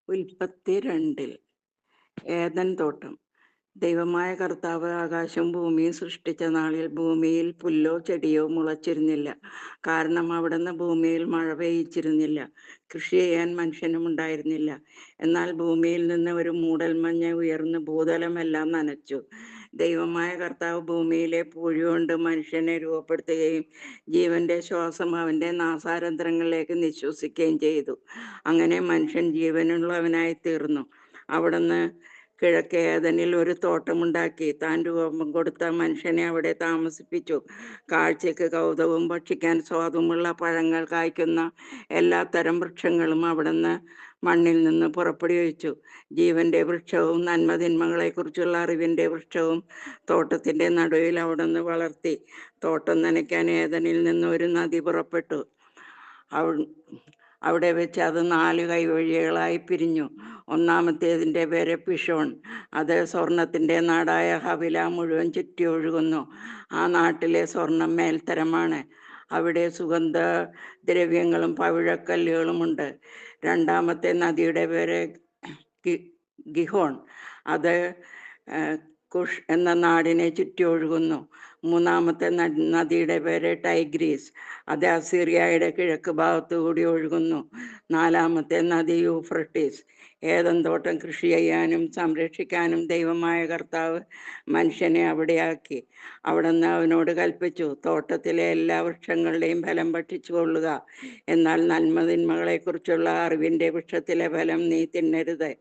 ഉൽപ്പത്തി 2 ഏദൻ തോട്ടം. ദൈവമായ കർത്താവ് ആകാശവും ഭൂമിയും സൃഷ്ടിച്ച നാളിൽ ഭൂമിയിൽ പുല്ലോ ചെടിയോ മുളച്ചിരുന്നില്ല. കാരണം അവിടുന്ന് ഭൂമിയിൽ മഴ പെയ്യിച്ചിരുന്നില്ല. കൃഷി ചെയ്യാൻ മനുഷ്യനും ഉണ്ടായിരുന്നില്ല. എന്നാൽ ഭൂമിയിൽ നിന്ന് ഒരു മൂടൽമഞ്ഞ് ഉയർന്ന് ഭൂതലമെല്ലാം നനച്ചു. ദൈവമായ കർത്താവ് ഭൂമിയിലെ പൂഴികൊണ്ട് മനുഷ്യനെ രൂപപ്പെടുത്തുകയും ജീവന്റെ ശ്വാസം അവന്റെ നാസാരന്ധ്രങ്ങളിലേക്ക് നിശ്വസിക്കുകയും ചെയ്തു. അങ്ങനെ മനുഷ്യൻ ജീവനുള്ളവനായി തീർന്നു. അവിടുന്ന് കിഴക്ക് ഏദനിൽ ഒരു തോട്ടമുണ്ടാക്കി താൻ രൂപം കൊടുത്ത മനുഷ്യനെ അവിടെ താമസിപ്പിച്ചു. കാഴ്ചയ്ക്ക് കൗതുകവും ഭക്ഷിക്കാൻ സ്വാദുമുള്ള പഴങ്ങൾ കായ്ക്കുന്ന എല്ലാ തരം വൃക്ഷങ്ങളും അവിടുന്ന് മണ്ണിൽ നിന്ന് പുറപ്പെടുവിച്ചു. ജീവന്റെ വൃക്ഷവും നന്മതിന്മകളെക്കുറിച്ചുള്ള അറിവിന്റെ വൃക്ഷവും തോട്ടത്തിന്റെ നടുവിൽ അവിടുന്ന് വളർത്തി. തോട്ടം നനയ്ക്കാൻ ഏദനിൽ നിന്ന് ഒരു നദി പുറപ്പെട്ടു. അവിടെ വെച്ച് അത് 4 കൈവഴികളായി പിരിഞ്ഞു. ഒന്നാമത്തേതിൻ്റെ പേര് പിഷോൺ. അത് സ്വർണത്തിൻ്റെ നാടായ ഹവില മുഴുവൻ ചുറ്റി ഒഴുകുന്നു. ആ നാട്ടിലെ സ്വർണം മേൽത്തരമാണ്. അവിടെ സുഗന്ധദ്രവ്യങ്ങളും പവിഴക്കല്ലുകളുമുണ്ട്. രണ്ടാമത്തെ നദിയുടെ പേര് ഗിഹോൺ. അത് കുഷ് എന്ന നാടിനെ ചുറ്റി ഒഴുകുന്നു. മൂന്നാമത്തെ നദിയുടെ പേര് ടൈഗ്രീസ്. അത് അസീറിയയുടെ കിഴക്ക് ഭാഗത്തു കൂടി ഒഴുകുന്നു. നാലാമത്തെ നദി യൂഫ്രട്ടീസ്. ഏദൻ തോട്ടം കൃഷി ചെയ്യാനും സംരക്ഷിക്കാനും ദൈവമായ കർത്താവ് മനുഷ്യനെ അവിടെയാക്കി. അവിടുന്ന് അവനോട് കൽപ്പിച്ചു, തോട്ടത്തിലെ എല്ലാ വൃക്ഷങ്ങളുടെയും ഫലം ഭക്ഷിച്ചു കൊള്ളുക. എന്നാൽ നന്മതിന്മകളെക്കുറിച്ചുള്ള അറിവിൻ്റെ വൃക്ഷത്തിലെ ഫലം നീ തിന്നരുത്.